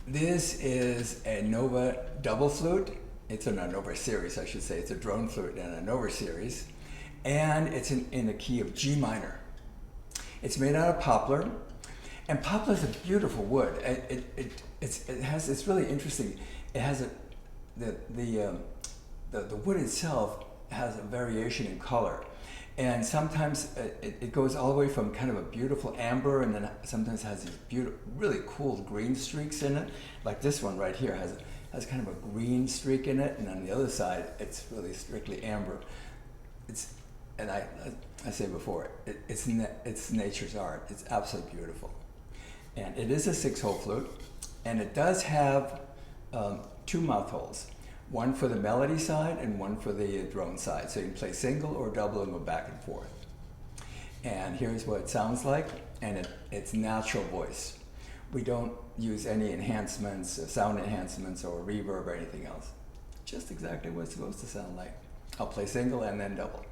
This is a Nova double flute. It's in a Nova series, I should say. It's a drone flute in a Nova series. And it's in the key of G minor. It's made out of poplar. And poplar is a beautiful wood. It's really interesting. It has the wood itself has a variation in color. And sometimes it goes all the way from kind of a beautiful amber, and then sometimes has these beautiful, really cool green streaks in it. Like this one right here has kind of a green streak in it, and on the other side, it's really strictly amber. And I say before, it's nature's art. It's absolutely beautiful. And it is a 6-hole flute, and it does have 2 mouth holes. One for the melody side and one for the drone side. So you can play single or double and go back and forth. And here's what it sounds like, and it's natural voice. We don't use any enhancements, sound enhancements or reverb or anything else. Just exactly what it's supposed to sound like. I'll play single and then double.